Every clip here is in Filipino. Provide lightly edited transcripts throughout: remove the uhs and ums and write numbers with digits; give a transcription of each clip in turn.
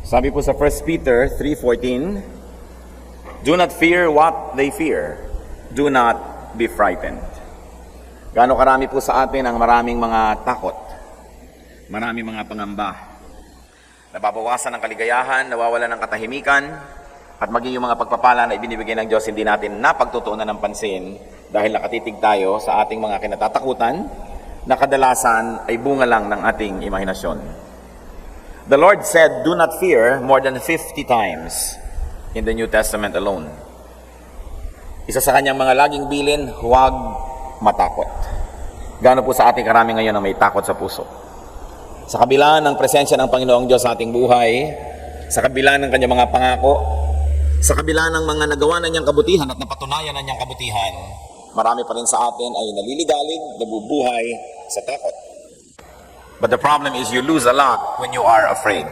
Sabi po sa 1 Peter 3:14, do not fear what they fear. Do not be frightened. Gaano karami po sa atin ang maraming mga takot, maraming mga pangamba. Nababawasan ng kaligayahan, nawawalan ng katahimikan, at maging yung mga pagpapala na ibinibigay ng Diyos hindi natin napagtutuunan ng pansin dahil nakatitig tayo sa ating mga kinatatakutan na kadalasan ay bunga lang ng ating imahinasyon. The Lord said, do not fear more than 50 times in the New Testament alone. Isa sa kanyang mga laging bilin, huwag matakot. Gaano po sa ating karami ngayon ang may takot sa puso? Sa kabila ng presensya ng Panginoong Diyos sa ating buhay, sa kabila ng kanyang mga pangako, sa kabila ng mga nagawa na niyang kabutihan at napatunayan na niyang kabutihan, marami pa rin sa atin ay naliligalig, nabubuhay sa takot. But the problem is you lose a lot when you are afraid.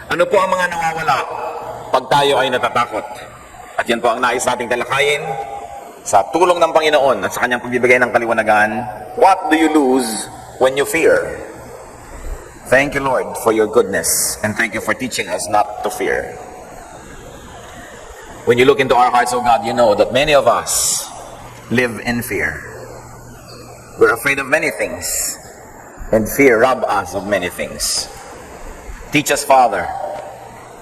Ano po ang mga nawawala pag tayo ay natatakot? At yan po ang nais nating talakayin sa tulong ng Panginoon at sa kanyang pagbibigay ng kaliwanagan. What do you lose when you fear? Thank you, Lord, for your goodness, and thank you for teaching us not to fear. When you look into our hearts, oh God, you know that many of us live in fear. We're afraid of many things, and fear robs us of many things. Teach us, Father.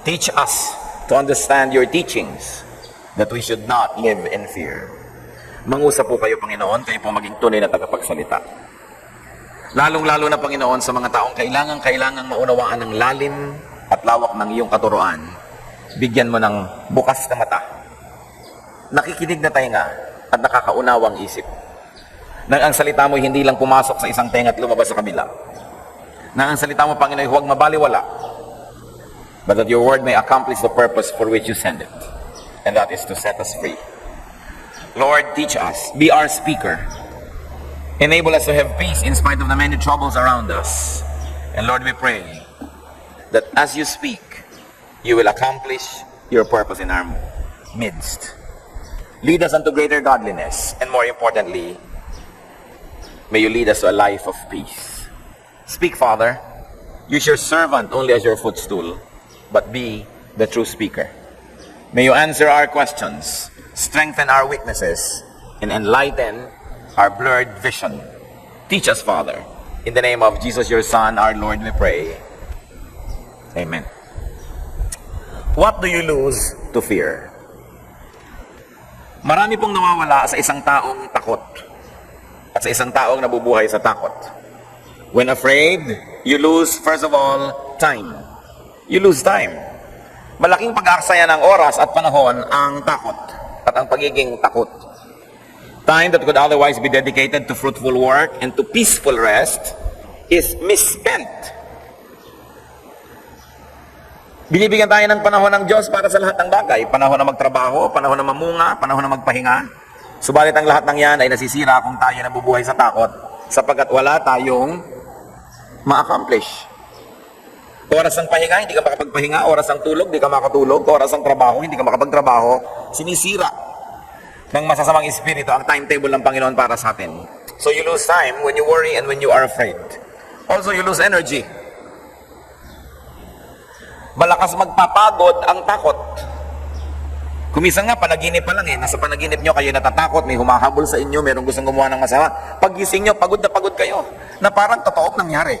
Teach us to understand your teachings, that we should not live in fear. Mangusap po kayo, Panginoon, kayo po maging tunay na tagapagsalita. Lalong-lalo na, Panginoon, sa mga taong kailangang maunawaan ng lalim at lawak ng iyong katuruan, bigyan mo ng bukas na mata, nakikinig na tainga, at nakakaunawang isip. Nang ang salita mo hindi lang pumasok sa isang tenga at lumabas sa kabila. Nang ang salita mo, Panginoon, huwag mabaliwala, but that your word may accomplish the purpose for which you send it, and that is to set us free. Lord, teach us. Be our speaker. Enable us to have peace in spite of the many troubles around us. And Lord, we pray that as you speak, you will accomplish your purpose in our midst. Lead us unto greater godliness, and more importantly, may you lead us to a life of peace. Speak, Father. Use your servant only as your footstool, but be the true speaker. May you answer our questions, strengthen our weaknesses, and enlighten our blurred vision. Teach us, Father. In the name of Jesus, your Son, our Lord, we pray. Amen. What do you lose to fear? Marami pong nawawala sa isang taong takot at sa isang taong nabubuhay sa takot. When afraid, you lose, first of all, time. You lose time. Malaking pag-aaksaya ng oras at panahon ang takot at ang pagiging takot. Time that could otherwise be dedicated to fruitful work and to peaceful rest is misspent. Binibigyan tayo ng panahon ng Diyos para sa lahat ng bagay. Panahon na magtrabaho, panahon na mamunga, panahon na magpahinga. Subalit ang lahat ng yan ay nasisira kung tayo nabubuhay sa takot sapagkat wala tayong ma-accomplish. Oras ng pahinga, hindi ka makapagpahinga. Oras ng tulog, hindi ka makatulog. Oras ng trabaho, hindi ka makapagtrabaho. Sinisira ng masasamang espiritu ang timetable ng Panginoon para sa atin. So you lose time when you worry and when you are afraid. Also, you lose energy. Malakas magpapagod ang takot. Kumisan nga, panaginip pa lang eh. Nasa panaginip nyo, kayo natatakot, may humahabol sa inyo, merong gustong gumawa ng masama. Paggising nyo, pagod na pagod kayo. Na parang totoong nangyari.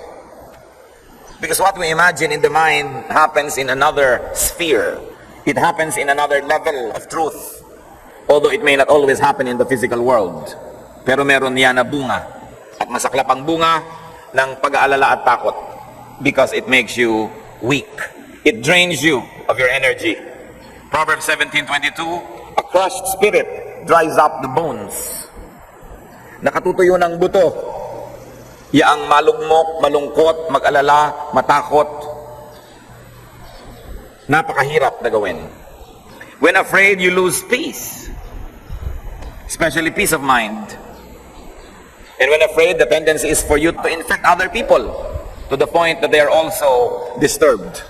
Because what we imagine in the mind happens in another sphere. It happens in another level of truth. Although it may not always happen in the physical world. Pero meron yan na bunga. At masaklap ang bunga ng pag-aalala at takot. Because it makes you weak. It drains you of your energy. Proverbs 17:22, a crushed spirit dries up the bones. Nakatutuyo ng buto. Yaang malugmok, malungkot, mag-alala, matakot. Napakahirap na gawin. When afraid, you lose peace. Especially peace of mind. And when afraid, the tendency is for you to infect other people to the point that they are also disturbed.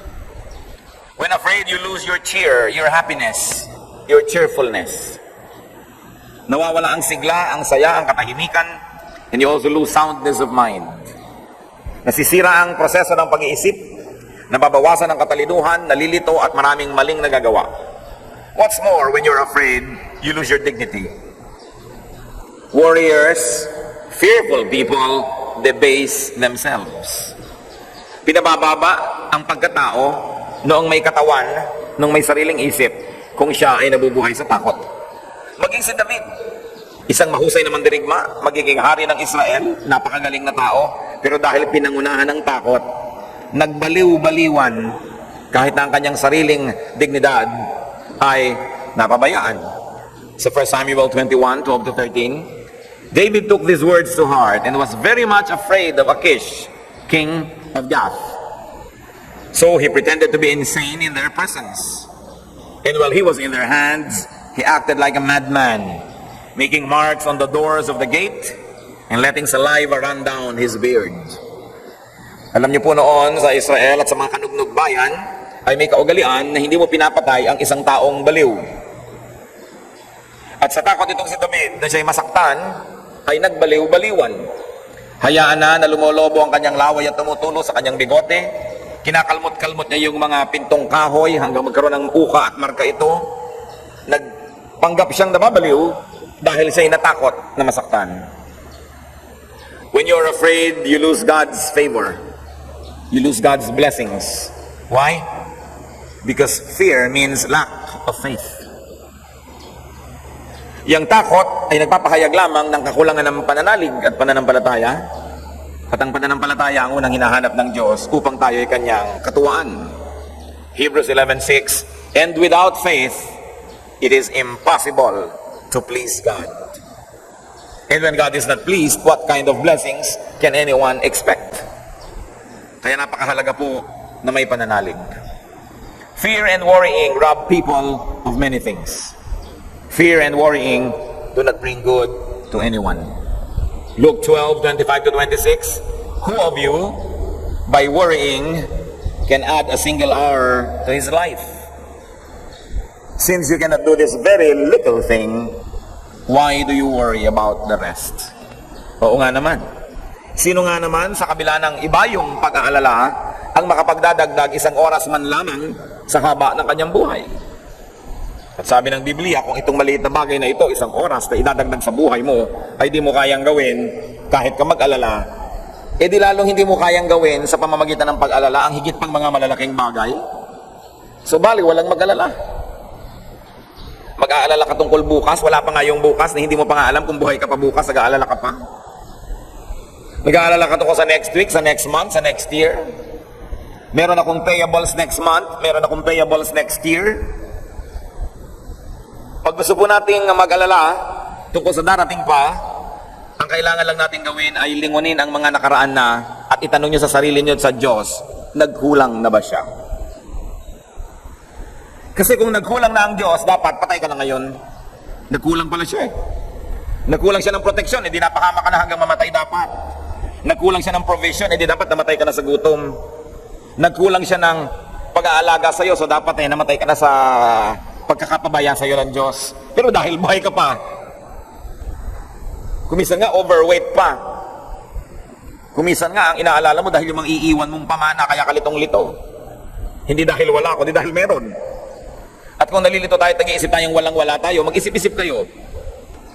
When afraid, you lose your cheer, your happiness, your cheerfulness. Nawawala ang sigla, ang saya, ang katahimikan, and you also lose soundness of mind. Nasisira ang proseso ng pag-iisip, nababawasan ang katalinuhan, nalilito at maraming maling nagagawa. What's more, when you're afraid, you lose your dignity. Warriors, fearful people, debase themselves. Pinabababa ang pagkatao noong may katawan, noong may sariling isip, kung siya ay nabubuhay sa takot. Maging si David, isang mahusay na mandirigma, magiging hari ng Israel, napakagaling na tao, pero dahil pinangunahan ng takot, nagbaliw-baliwan kahit na ang kanyang sariling dignidad ay napabayaan. Sa 1 Samuel 21, 12-13, David took these words to heart and was very much afraid of Achish, king of Gath. So he pretended to be insane in their presence. And while he was in their hands, he acted like a madman, making marks on the doors of the gate and letting saliva run down his beard. Alam niyo po noon sa Israel at sa mga kanugnog bayan ay may kaugalian na hindi mo pinapatay ang isang taong baliw. At sa takot itong si David na siya'y masaktan, ay nagbaliw-baliwan. Hayaan na lumolobo ang kanyang laway at tumutulo sa kanyang bigote. Kinakalmot-kalmot niya yung mga pintong kahoy hanggang magkaroon ng uka at marka ito. Nagpanggap siyang nababaliw dahil siya'y natakot na masaktan. When you're afraid, you lose God's favor. You lose God's blessings. Why? Because fear means lack of faith. Yang takot ay nagpapahayag lamang ng kakulangan ng pananalig at pananampalataya. At ang pananampalataya ang unang hinahanap ng Diyos upang tayo ay kanyang katuwaan. Hebrews 11:6, and without faith, it is impossible to please God. And when God is not pleased, what kind of blessings can anyone expect? Kaya napakahalaga po na may pananalig. Fear and worrying rob people of many things. Fear and worrying do not bring good to anyone. Luke 12:25-26, who of you, by worrying, can add a single hour to his life? Since you cannot do this very little thing, why do you worry about the rest? Oo nga naman. Sino nga naman sa kabila ng iba yung pag-aalala ang makapagdadagdag isang oras man lamang sa haba ng kanyang buhay? At sabi ng Biblia, kung itong maliit na bagay na ito, isang oras na idadagdag sa buhay mo, ay di mo kayang gawin kahit ka mag-alala, eh di lalong hindi mo kayang gawin sa pamamagitan ng pag-alala ang higit pang mga malalaking bagay. So bali, walang mag-alala. Mag-aalala ka tungkol bukas, wala pa nga yung bukas na hindi mo pa nga alam kung buhay ka pa bukas, nag-aalala ka pa. Nag-aalala ka tungkol sa next week, sa next month, sa next year. Meron akong payables next month, meron akong payables next year. Pag gusto po nating mag-alala tungkol sa darating pa, ang kailangan lang natin gawin ay lingunin ang mga nakaraan na at itanong nyo sa sarili nyo at sa Diyos, nagkulang na ba siya? Kasi kung nagkulang na ang Diyos, dapat patay ka na ngayon. Nagkulang pala siya eh. Nagkulang siya ng proteksyon, hindi napakama ka na hanggang mamatay dapat. Nagkulang siya ng provision, hindi dapat namatay ka na sa gutom. Nagkulang siya ng pag-aalaga sa iyo, so dapat namatay ka na sa pagkakapabayaan sa iyo ng Diyos. Pero dahil buhay ka pa, kumisan nga overweight pa. Kumisan nga ang inaalala mo dahil yung mga iiwan mong pamana kaya kalitong-lito. Hindi dahil wala, kundi dahil meron. At kung nalilito tayo, nag-iisip tayong walang-wala tayo, mag-isip-isip kayo.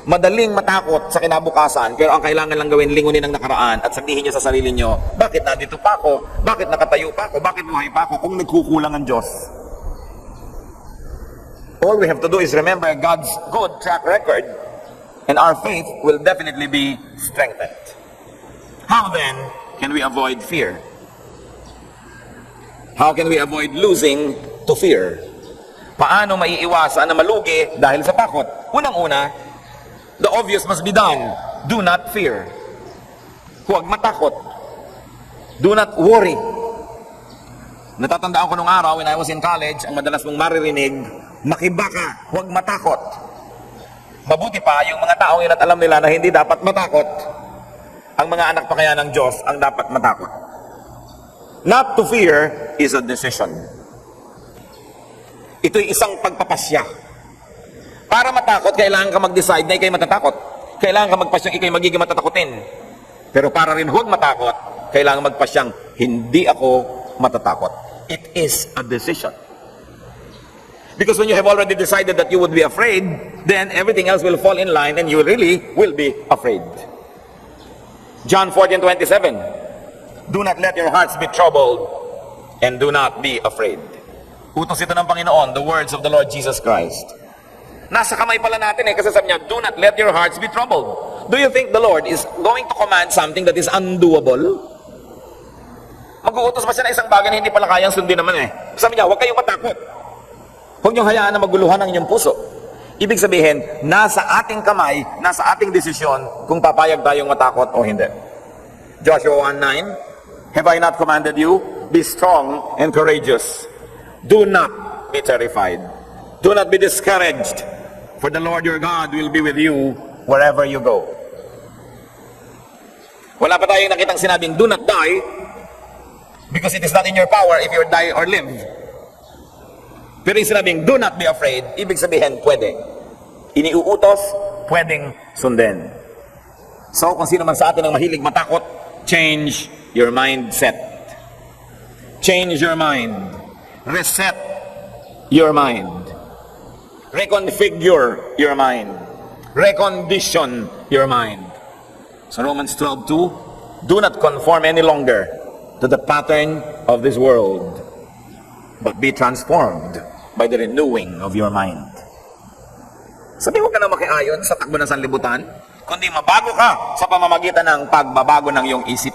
Madaling matakot sa kinabukasan, pero ang kailangan lang gawin, lingunin ang nakaraan at sabihin nyo sa sarili nyo, bakit nandito pa ako? Bakit nakatayo pa ako? Bakit buhay pa ako kung nagkukulang ang Diyos? All we have to do is remember God's good track record, and our faith will definitely be strengthened. How then can we avoid fear? How can we avoid losing to fear? Paano maiiwasan na malugi dahil sa takot? Unang-una, the obvious must be done. Do not fear. Huwag matakot. Do not worry. Natatandaan ko nung araw when I was in college, ang madalas mong maririnig, makibaka, huwag matakot. Mabuti pa yung mga taong yun at alam nila na hindi dapat matakot. Ang mga anak pa kaya ng Diyos ang dapat matakot. Not to fear is a decision. Ito'y isang pagpapasya. Para matakot, kailangan ka mag-decide na ikay matatakot. Kailangan ka magpasyang ikay magiging matatakotin. Pero para rin huwag matakot, kailangan magpasyang hindi ako matatakot. It is a decision. Because when you have already decided that you would be afraid, then everything else will fall in line and you really will be afraid. John 14:27. Do not let your hearts be troubled and do not be afraid. Utos ito ng Panginoon, the words of the Lord Jesus Christ. Nasa kamay pala natin kasi sabi niya, do not let your hearts be troubled. Do you think the Lord is going to command something that is undoable? Mag-uutos ba siya na isang bagay na hindi pala kayang sundin naman eh? Sabi niya, huwag kayong matakot. Huwag niyong hayaan na maguluhan ang inyong puso. Ibig sabihin, nasa ating kamay, nasa ating desisyon kung papayag tayong matakot o hindi. Joshua 1:9, have I not commanded you? Be strong and courageous. Do not be terrified. Do not be discouraged. For the Lord your God will be with you wherever you go. Wala pa tayong nakitang sinabing, do not die, because it is not in your power if you die or live. Pero yung sinabing, do not be afraid, ibig sabihin, pwede. Iniuutos, pwedeng sundin. So, kung sino man sa atin ang mahilig matakot, change your mindset. Change your mind. Reset your mind. Reconfigure your mind. Recondition your mind. So Romans 12:2, do not conform any longer to the pattern of this world, but be transformed by the renewing of your mind. Sabi, huwag ka na makiayon sa takbo ng sanlibutan, kundi mabago ka sa pamamagitan ng pagbabago ng iyong isip.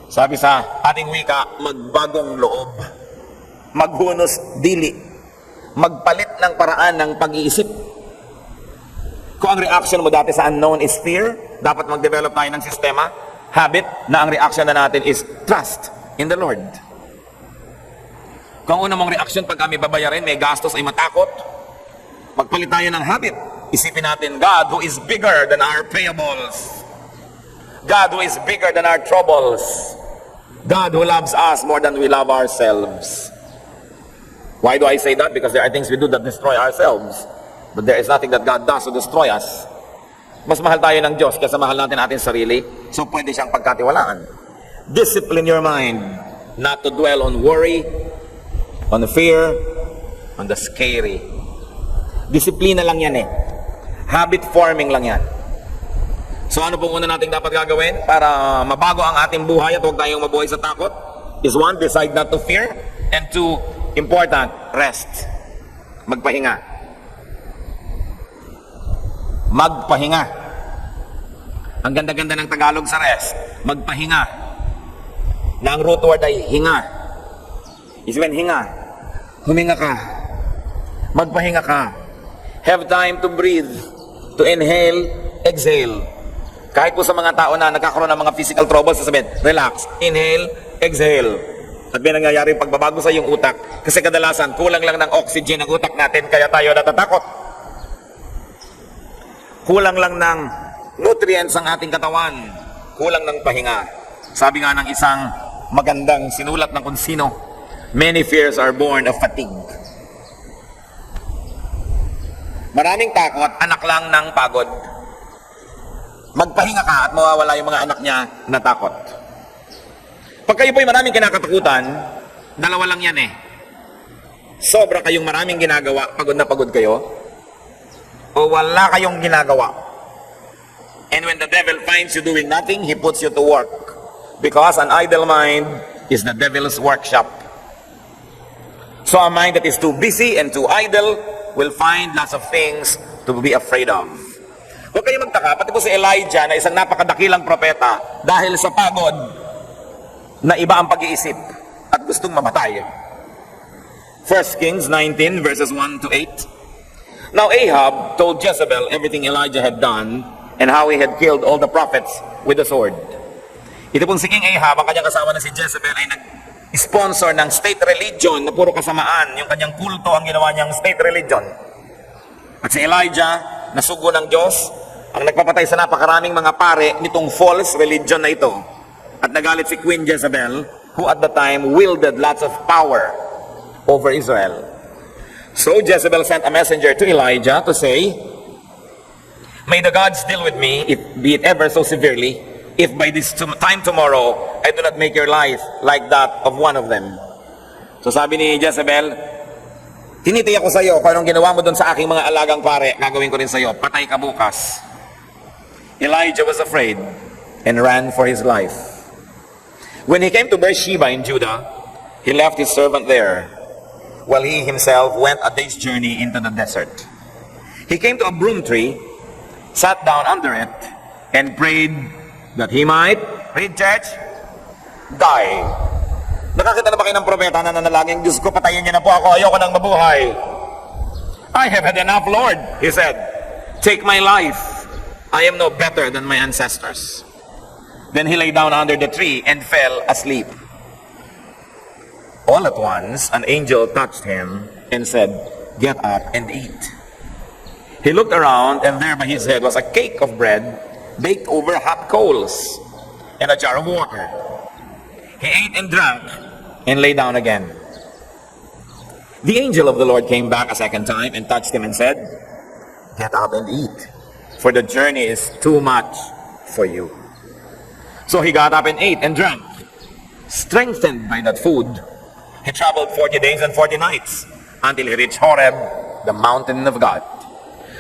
Sabi sa ating wika, magbagong loob, maghunos dili, magpalit ng paraan ng pag-iisip. Kung ang reaction mo dati sa unknown is fear, dapat mag-develop tayo ng sistema, habit, na ang reaction na natin is trust in the Lord. Kung una mong reaction pag kami babayarin, may gastos ay matakot, magpalit tayo ng habit. Isipin natin, God who is bigger than our payables. God who is bigger than our troubles. God who loves us more than we love ourselves. Why do I say that? Because there are things we do that destroy ourselves. But there is nothing that God does to destroy us. Mas mahal tayo ng Diyos kaysa mahal natin ating sarili. So pwede siyang pagkatiwalaan. Discipline your mind not to dwell on worry, on the fear, on the scary. Disiplina lang yan eh. Habit forming lang yan. So ano pong una nating dapat gagawin para mabago ang ating buhay at huwag tayong mabuhay sa takot? Is one, decide not to fear. And two, important, rest. Magpahinga. Magpahinga. Ang ganda-ganda ng Tagalog sa rest. Magpahinga. Na ang root word ay hinga. Isipin, hinga. Huminga ka. Magpahinga ka. Have time to breathe. To inhale, exhale. Kahit po sa mga tao na nagkakaroon ng mga physical troubles, sasabihin, relax, inhale, exhale. At may nangyayari pagbabago sa iyong utak. Kasi kadalasan, kulang lang ng oxygen ang utak natin, kaya tayo natatakot. Kulang lang ng nutrients ang ating katawan. Kulang ng pahinga. Sabi nga ng isang magandang sinulat ng kung sino, many fears are born of fatigue. Maraming takot, anak lang ng pagod. Magpahinga ka at mawawala yung mga anak niya na takot. Pag kayo po'y maraming kinakatakutan, dalawa lang yan eh. Sobra kayong maraming ginagawa, pagod na pagod kayo, o wala kayong ginagawa. And when the devil finds you doing nothing, he puts you to work. Because an idle mind is the devil's workshop. So a mind that is too busy and too idle will find lots of things to be afraid of. Huwag kayo magtaka, pati po si Elijah na isang napakadakilang propeta, dahil sa pagod, na iba ang pag-iisip at gustong mamatay. 1 Kings 19 verses 1 to 8. Now Ahab told Jezebel everything Elijah had done and how he had killed all the prophets with the sword. Ito pong si King Ahab, ang kanyang kasama na si Jezebel ay nag-sponsor ng state religion na puro kasamaan. Yung kanyang kulto ang ginawa niyang state religion. At si Elijah, nasugo ng Diyos, ang nagpapatay sa napakaraming mga pare nitong false religion na ito. At nagalit si Queen Jezebel, who at the time wielded lots of power over Israel. So Jezebel sent a messenger to Elijah to say, may the gods deal with me, be it ever so severely, if by this time tomorrow, I do not make your life like that of one of them. So sabi ni Jezebel, tinitiyak ko sa iyo kung anong ginawa mo doon sa aking mga alagang pare, gagawin ko rin sa iyo. Patay ka bukas. Elijah was afraid and ran for his life. When he came to Beersheba in Judah, he left his servant there, while he himself went a day's journey into the desert. He came to a broom tree, sat down under it, and prayed that he might, read church, die. Nakakita na ba kayo ng propeta na nanalangin, Diyos ko, patayin niya na po ako, ayoko nang mabuhay. I have had enough, Lord, he said. Take my life. I am no better than my ancestors. Then he lay down under the tree and fell asleep. All at once, an angel touched him and said, get up and eat. He looked around, and there by his head was a cake of bread baked over hot coals and a jar of water. He ate and drank and lay down again. The angel of the Lord came back a second time and touched him and said, get up and eat, for the journey is too much for you. So he got up and ate and drank. Strengthened by that food, he traveled 40 days and 40 nights until he reached Horeb, the mountain of God.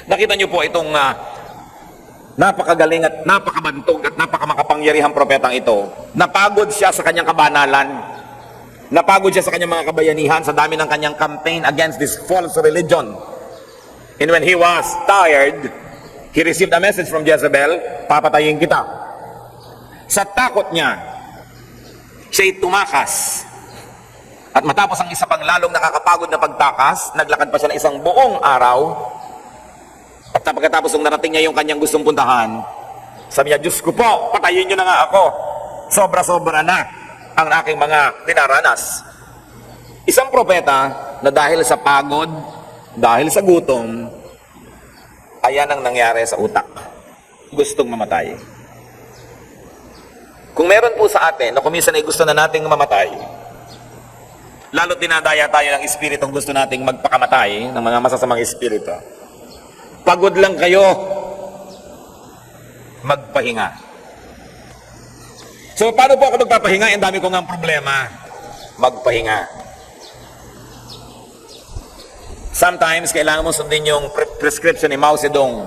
Nakita niyo po itong napakagaling at napakabantog at napakamakapangyarihang propetang ito. Napagod siya sa kanyang kabanalan. Napagod siya sa kanyang mga kabayanihan sa dami ng kanyang campaign against this false religion. And when he was tired, he received a message from Jezebel, papatayin kita. Sa takot niya, siya'y tumakas. At matapos ang isa pang lalong nakakapagod na pagtakas, naglakad pa siya ng isang buong araw. At pagkatapos nung narating niya yung kanyang gustong puntahan, sabi niya, Diyos ko po, patayin niyo na nga ako. Sobra-sobra na ang aking mga dinaranas. Isang propeta na dahil sa pagod, dahil sa gutom, ayan ang nangyari sa utak. Gustong mamatay. Kung meron po sa atin na kuminsan ay gusto na nating mamatay, lalo't dinadaya tayo ng espiritong gusto nating magpakamatay, ng mga masasamang espiritu, pagod lang kayo, magpahinga. So, paano po ako magpapahinga? Ang dami ko nga problema. Magpahinga. Sometimes, kailangan mo sundin yung prescription ni Mao Zedong.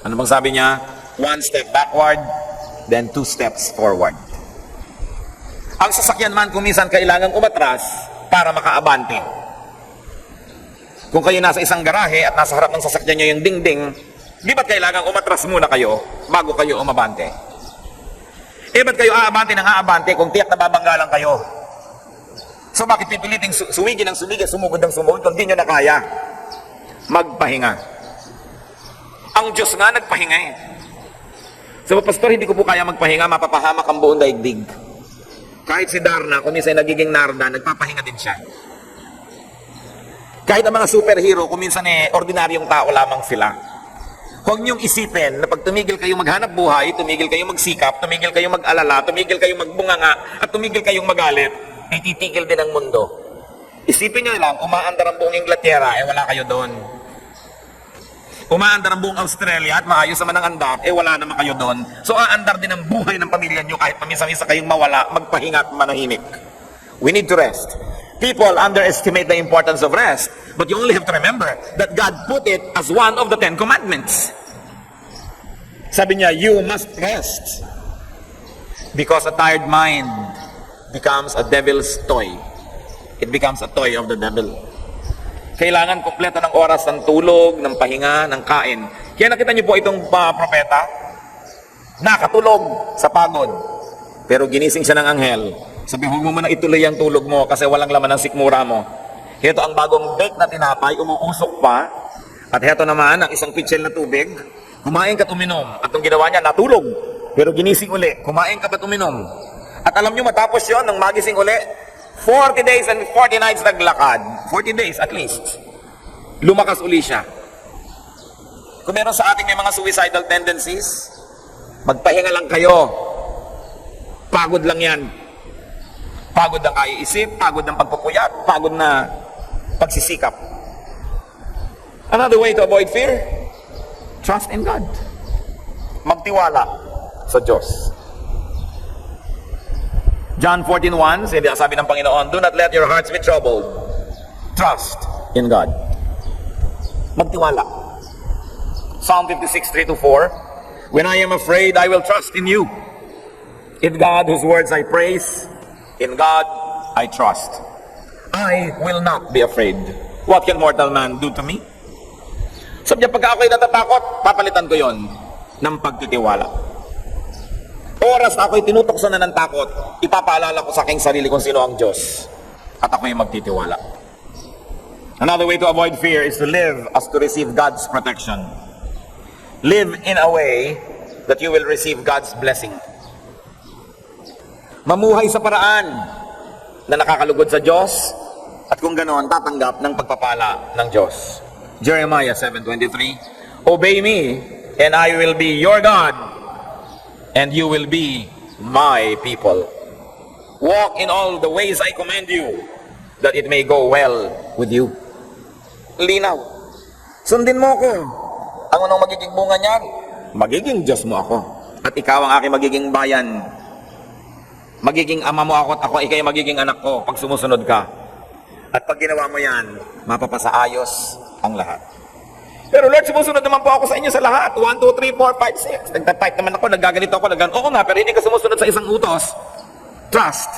Ano bang sabi niya? 1 step backward, then 2 steps forward. Ang sasakyan man kung minsan kailangan umatras para makaabante. Kung kayo nasa isang garahe at nasa harap ng sasakyan nyo yung dingding, di ba't kailangan umatras muna kayo bago kayo umabante? Eh ba't kayo aabante ng aabante kung tiyak na babanggalan kayo? So bakit pipiliting suwigi ng suwigi, sumugod ng sumugod kung di nyo na kaya? Magpahinga. Ang Diyos nga nagpahinga eh. So, pastor, hindi ko po kaya magpahinga, mapapahamak ang buong daigdig. Kahit si Darna, kung minsan nagiging Narda, nagpapahinga din siya. Kahit ang mga superhero, kung minsan ordinaryong tao lamang sila. Huwag niyong isipin na pag tumigil kayo maghanap buhay, tumigil kayo magsikap, tumigil kayo mag-alala, tumigil kayo magbunganga, at tumigil kayong magalit, ay titigil din ang mundo. Isipin niyo lang, umaandar ang buong Inglaterra, wala kayo doon. Umaandar ang buong Australia at maayos naman ang andar, wala naman kayo doon. So aandar din ang buhay ng pamilya nyo kahit pamisa-misa kayong mawala, magpahinga at manahimik. We need to rest. People underestimate the importance of rest, but you only have to remember that God put it as one of the 10 commandments. Sabi niya, you must rest. Because a tired mind becomes a devil's toy. It becomes a toy of the devil. Kailangan kumpleto ng oras ng tulog, ng pahinga, ng kain. Kaya nakita niyo po itong propeta, nakatulog sa pagod. Pero ginising siya ng anghel. Sabi, huwag mo muna ituloy ang tulog mo kasi walang laman ng sikmura mo. Heto ang bagong bake na tinapay, umuusok pa. At heto naman ang isang pitsil na tubig. Kumain ka at uminom. At ang ginawa niya, natulog. Pero ginising uli. Kumain ka at uminom. At alam niyo matapos yon nang magising uli, 40 days and 40 nights naglakad. 40 days at least. Lumakas uli siya. Kung meron sa ating may mga suicidal tendencies, magpahinga lang kayo. Pagod lang yan. Pagod ang kaiisip, pagod ng pagpupuyat, pagod na pagsisikap. Another way to avoid fear, trust in God. Magtiwala sa Diyos. John 14:1, sabi ng Panginoon, do not let your hearts be troubled. Trust in God. Magtiwala. Psalm 56:3-4, when I am afraid, I will trust in you. In God, whose words I praise, in God I trust. I will not be afraid. What can mortal man do to me? Sabi niya, pagka ako'y natatakot, papalitan ko yon ng pagtitiwala. Oras na ako'y tinutokso na ng takot, ipapaalala ko sa aking sarili kung sino ang Diyos. At ako'y magtitiwala. Another way to avoid fear is to live as to receive God's protection. Live in a way that you will receive God's blessing. Mamuhay sa paraan na nakakalugod sa Diyos at kung ganoon, tatanggap ng pagpapala ng Diyos. Jeremiah 7:23, obey me and I will be your God and you will be my people. Walk in all the ways I command you, that it may go well with you. Linaw. Sundin mo ko. Ang anong magiging bunga niyan? Magiging Diyos mo ako. At ikaw ang aking magiging bayan. Magiging ama mo ako at ako ikay magiging anak ko pag sumusunod ka. At pag ginawa mo yan, mapapasaayos ang lahat. Pero Lord, sumusunod naman po ako sa inyo sa lahat. 1, 2, 3, 4, 5, 6. Nagtatype naman ako, nagaganito ako, oo nga, pero hindi ka sumusunod sa isang utos. Trust.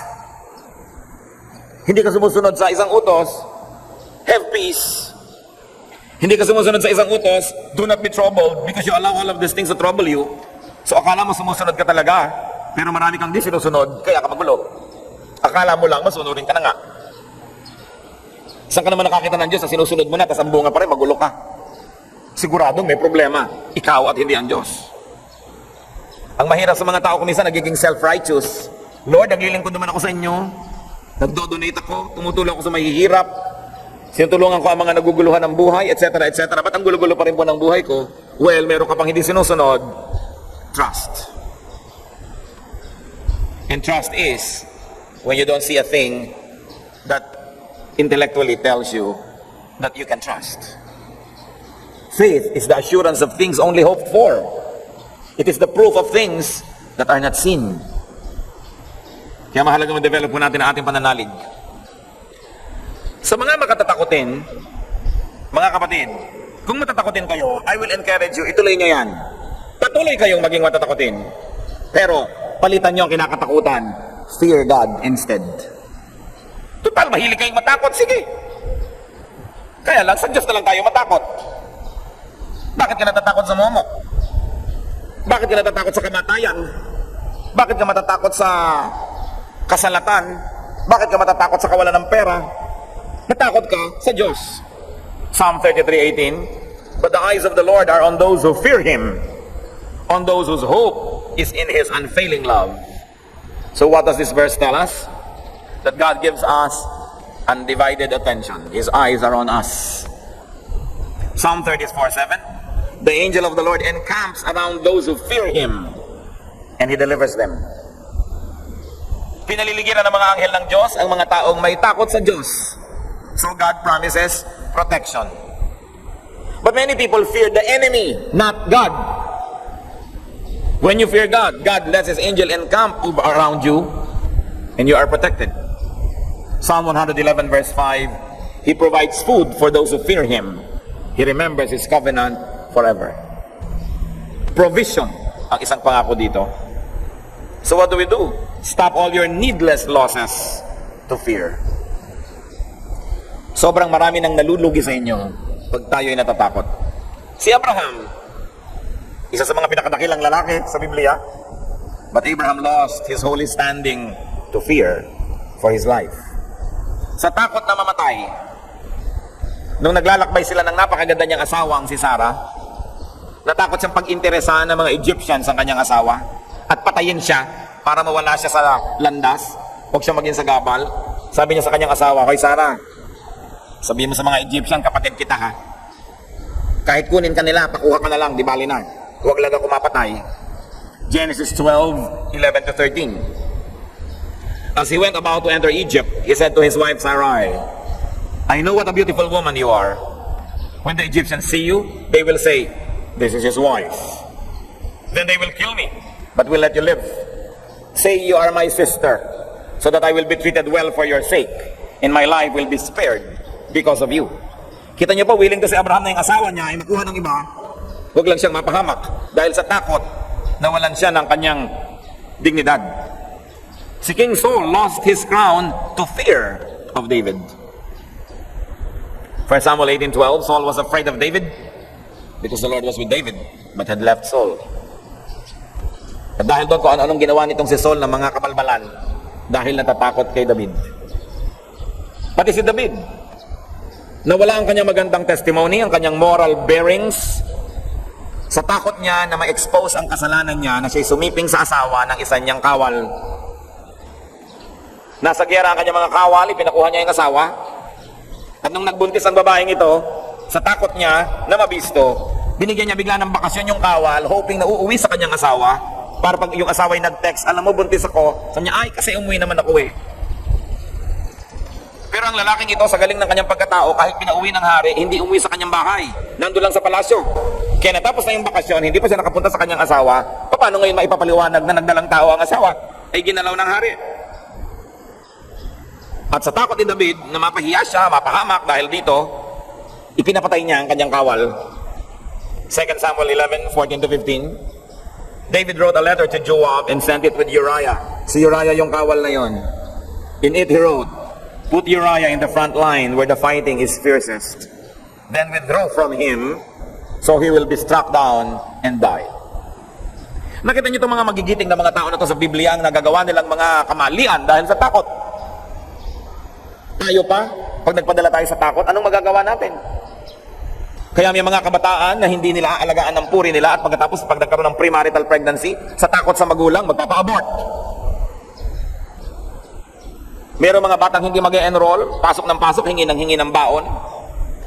Hindi ka sumusunod sa isang utos. Have peace. Hindi ka sumusunod sa isang utos. Do not be troubled because you allow all of these things to trouble you. So akala mo sumusunod ka talaga, pero marami kang di sinusunod, kaya ka magulo. Akala mo lang, masunurin ka na nga. Saan ka naman nakakita ng Diyos na sinusunod mo na, tas ang bunga pa rin, magulo ka? Siguradong may problema. Ikaw at hindi ang Diyos. Ang mahirap sa mga tao kuminsan, nagiging self-righteous. Lord, naglilingkod naman ako sa inyo. Nagdo-donate ako, tumutulong ako sa mahihirap. Sinutulungan ko ang mga naguguluhan ng buhay, etc., etc. Ba't ang gulo-gulo pa rin po ng buhay ko? Well, meron ka pang hindi sinusunod. Trust. And trust is when you don't see a thing that intellectually tells you that you can trust. Faith is the assurance of things only hoped for. It is the proof of things that are not seen. Kaya mahalaga ma-develop po natin ang ating pananalig. Sa mga makatatakutin, mga kapatid, kung matatakutin kayo, I will encourage you, ituloy nyo yan. Patuloy kayong maging matatakutin. Pero, palitan nyo ang kinakatakutan. Fear God instead. Total, mahilig kayong matakot, sige. Kaya lang, sa Diyos na lang tayo matakot. Bakit ka natatakot sa momok? Bakit ka natatakot sa kamatayan? Bakit ka matatakot sa kasalatan? Bakit ka matatakot sa kawalan ng pera? Natakot ka sa Diyos. Psalm 33:18, but the eyes of the Lord are on those who fear Him, on those whose hope is in His unfailing love. So what does this verse tell us? That God gives us undivided attention. His eyes are on us. Psalm 34:7, the angel of the Lord encamps around those who fear Him, and He delivers them. Pinaliligiran ng mga anghel ng Diyos ang mga taong may takot sa Diyos. So God promises protection. But many people fear the enemy, not God. When you fear God, God lets His angel encamp around you, and you are protected. Psalm 111 verse 5, He provides food for those who fear Him. He remembers His covenant forever. Provision ang isang pangako dito. So what do we do? Stop all your needless losses to fear. Sobrang marami nang nalulugi sa inyo pag tayo ay natatakot. Si Abraham, isa sa mga pinakadakilang lalaki sa Biblia, but Abraham lost his holy standing to fear for his life. Sa takot na mamatay, nung naglalakbay sila ng napakaganda niyang asawang si Sarah, natakot siyang pag-interesahan ng mga Egyptians ang kanyang asawa at patayin siya para mawala siya sa landas, huwag siya maging sagabal. Sabi niya sa kanyang asawa, hoy Sarah, sabihin mo sa mga Egyptian, kapatid kita ha. Kahit kunin ka nila, pakuha ka na lang, di bali na. Huwag lang ako mapatay. Genesis 12:11-13. As he went about to enter Egypt, he said to his wife Sarai, I know what a beautiful woman you are. When the Egyptians see you, they will say, this is his wife. Then they will kill me, but will let you live. Say you are my sister. so that I will be treated well for your sake, and my life will be spared because of you. Kita niyo po, willing to si Abraham na yung asawa niya ay makuha ng iba, huwag lang siyang mapahamak dahil sa takot nawalan siya ng kanyang dignidad. Si King Saul lost his crown to fear of David. 1 Samuel 18:12, Saul was afraid of David because the Lord was with David but had left Saul. At dahil doon kung ano-anong ginawa nitong si Saul ng mga kabalbalan dahil natatakot kay David. Pati si David, nawala ang kanyang magandang testimony, ang kanyang moral bearings sa takot niya na ma-expose ang kasalanan niya na siya'y sumiping sa asawa ng isa niyang kawal. Nasa giyera ang kanyang mga kawal, pinakuha niya yung asawa. At nung nagbuntis ang babaeng ito, sa takot niya na mabisto, binigyan niya bigla ng bakasyon yung kawal, hoping na uuwi sa kanyang asawa, para pag yung asawa ay nag-text, alam mo, buntis ako, sabi niya, ay, kasi umuwi naman ako eh. Pero ang lalaking ito, sa galing ng kanyang pagkatao, kahit pinauwi ng hari, hindi umuwi sa kanyang bahay. Nandun lang sa palasyo. Kaya natapos na yung bakasyon, hindi pa siya nakapunta sa kanyang asawa, paano ngayon maipapaliwanag na nagdalang tao ang asawa? Ay ginalaw ng hari. At sa takot ni David na mapahiya siya, mapahamak dahil dito, ipinapatay niya ang kanyang kawal. 2 Samuel 11:14-15. David wrote a letter to Joab and sent it with Uriah. Si Uriah yung kawal na yon. In it he wrote, "Put Uriah in the front line where the fighting is fiercest. Then withdraw from him, so he will be struck down and die." Nakita niyo itong mga magigiting na mga tao na to sa Biblia ang nagagawa nilang mga kamalian dahil sa takot. Tayo pa, pag nagpadala tayo sa takot, anong magagawa natin? Kaya may mga kabataan na hindi nila aalagaan ng puri nila at pagkatapos pag nagkaroon ng premarital pregnancy, sa takot sa magulang, magpapa-abort. Meron mga batang hindi mag-enroll, pasok ng pasok, hingi ng baon.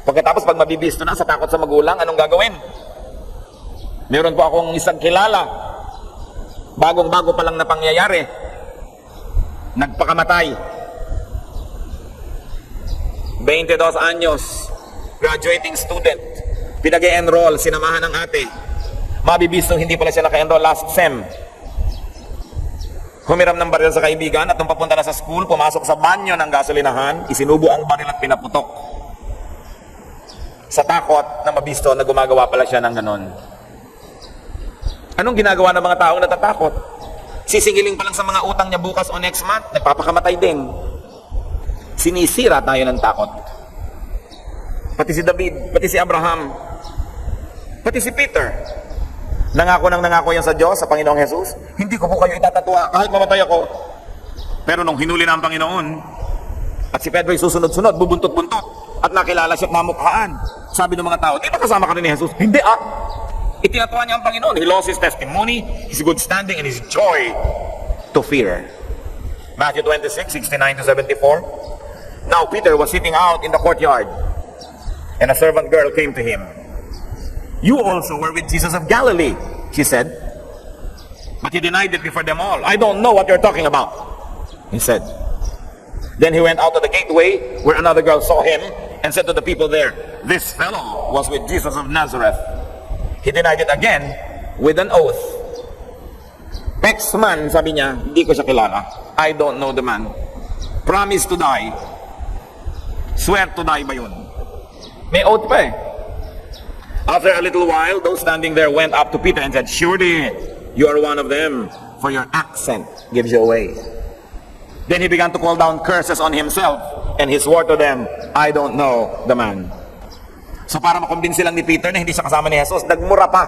Pagkatapos pag mabibisto na sa takot sa magulang, anong gagawin? Meron po akong isang kilala, bagong-bago pa lang na pangyayari, nagpakamatay. 22 anyos, graduating student, pinag-enroll, sinamahan ng ate. Mabibistong hindi pala siya naka-enroll last SEM. Humiram ng baril sa kaibigan at nung papunta na sa school, pumasok sa banyo ng gasolinahan, isinubo ang baril at pinaputok. Sa takot na mabisto na gumagawa pala siya ng ganon. Anong ginagawa ng mga taong natatakot? Sisingiling pa lang sa mga utang niya bukas o next month, nagpapakamatay din. Sinisira tayo ng takot. Pati si David, pati si Abraham, pati si Peter. Nangako yan sa Diyos, sa Panginoong Jesus. Hindi ko po kayo itatatwa kahit mamatay ako. Pero nung hinuli na ang Panginoon, at si Pedro ay susunod-sunod, bubuntot-buntot, at nakilala siya at mamukhaan. Sabi ng mga tao, di ba kasama ka rin ni Jesus? Hindi ah. Itinatwa niya ang Panginoon. He lost his testimony, his good standing, and his joy to fear. Matthew 26:69-74. Now Peter was sitting out in the courtyard, and a servant girl came to him. "You also were with Jesus of Galilee," she said. But he denied it before them all. "I don't know what you're talking about," he said. Then he went out to the gateway where another girl saw him and said to the people there, "This fellow was with Jesus of Nazareth." He denied it again with an oath. "Next man," sabi niya, "hindi ko siya kilala. I don't know the man. Promise to die. Swear to die ba yun?" May oath pa eh. After a little while, those standing there went up to Peter and said, "Surely you are one of them, for your accent gives you away." Then he began to call down curses on himself, and he swore to them, "I don't know the man." So para makumbinsi lang ni Peter na hindi siya kasama ni Jesus, nagmura pa.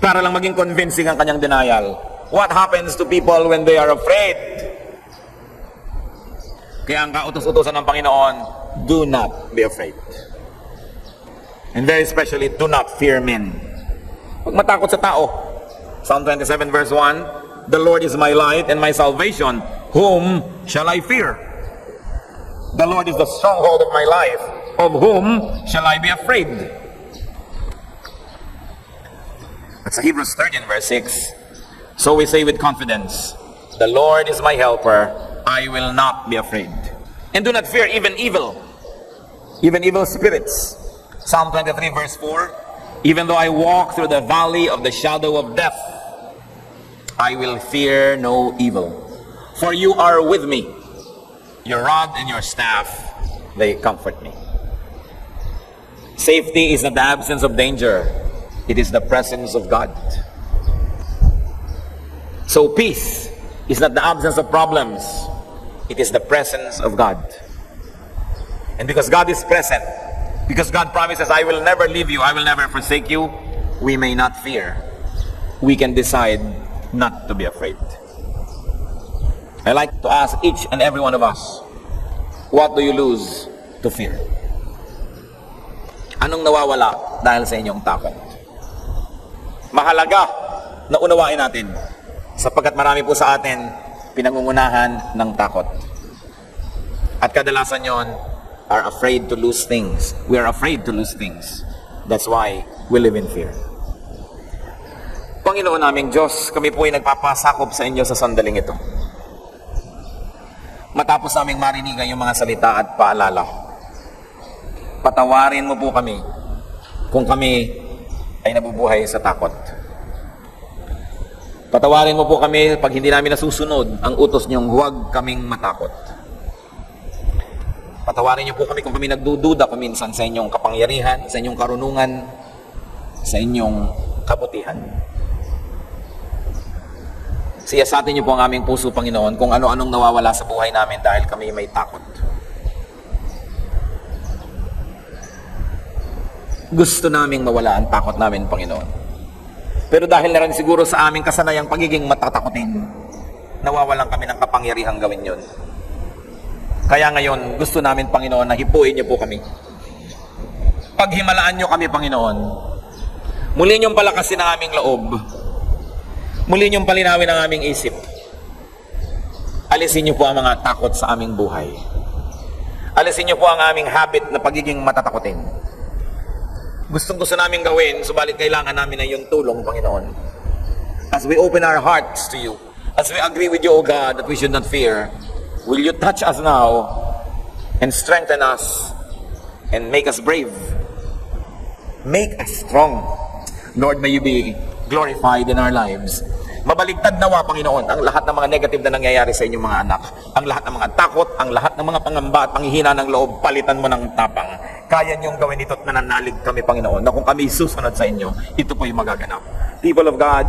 Para lang maging convincing ang kanyang denial. What happens to people when they are afraid? Kaya ang kautos-utosan ng Panginoon, do not be afraid. And very especially, do not fear men. Huwag matakot sa tao. Psalm 27 verse 1, "The Lord is my light and my salvation. Whom shall I fear? The Lord is the stronghold of my life. Of whom shall I be afraid?" That's Hebrews 13 verse 6. So we say with confidence, "The Lord is my helper. I will not be afraid." And do not fear even evil spirits. Psalm 23 verse 4, "Even though I walk through the valley of the shadow of death, I will fear no evil. For you are with me. Your rod and your staff, they comfort me. Safety is not the absence of danger. It is the presence of God. So peace is not the absence of problems. It is the presence of God. And because God is present, because God promises, I will never leave you, I will never forsake you, we may not fear. We can decide not to be afraid. I like to ask each and every one of us, what do you lose to fear? Anong nawawala dahil sa inyong takot? Mahalaga na unawain natin, sapagkat marami po sa atin pinangungunahan ng takot. At kadalasan yon are afraid to lose things. We are afraid to lose things. That's why we live in fear. Panginoon naming Diyos, kami po ay nagpapasakop sa inyo sa sandaling ito. Matapos naming marinigan yung mga salita at paalala, patawarin mo po kami kung kami ay nabubuhay sa takot. Patawarin mo po kami pag hindi namin nasusunod ang utos niyong huwag kaming matakot. Patawarin niyo po kami kung kami nagdududa kuminsan sa inyong kapangyarihan, sa inyong karunungan, sa inyong kabutihan. Siyasatin niyo po ang aming puso, Panginoon, kung ano-anong nawawala sa buhay namin dahil kami may takot. Gusto naming mawala ang takot namin, Panginoon. Pero dahil na rin siguro sa aming kasanayang pagiging matatakotin, nawawalan kami ng kapangyarihang gawin yun. Kaya ngayon, gusto namin, Panginoon, na hipuin niyo po kami. Paghimalaan niyo kami, Panginoon. Muli niyong palakasin ang aming loob. Muli niyong palinawin ang aming isip. Alisin niyo po ang mga takot sa aming buhay. Alisin niyo po ang aming habit na pagiging matatakotin. Gustong-gusto namin gawin, subalit kailangan namin ng iyong tulong, Panginoon. As we open our hearts to you, as we agree with you, O God, that we should not fear, will you touch us now and strengthen us and make us brave? Make us strong. Lord, may you be glorified in our lives. Mabaligtad nawa, Panginoon, ang lahat ng mga negative na nangyayari sa inyong mga anak. Ang lahat ng mga takot, ang lahat ng mga pangamba at panghihina ng loob, palitan mo ng tapang. Kaya niyong gawin ito at nananalig kami, Panginoon, na kung kami susunod sa inyo, ito po yung magaganap. People of God,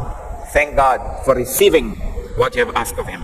thank God for receiving what you have asked of Him.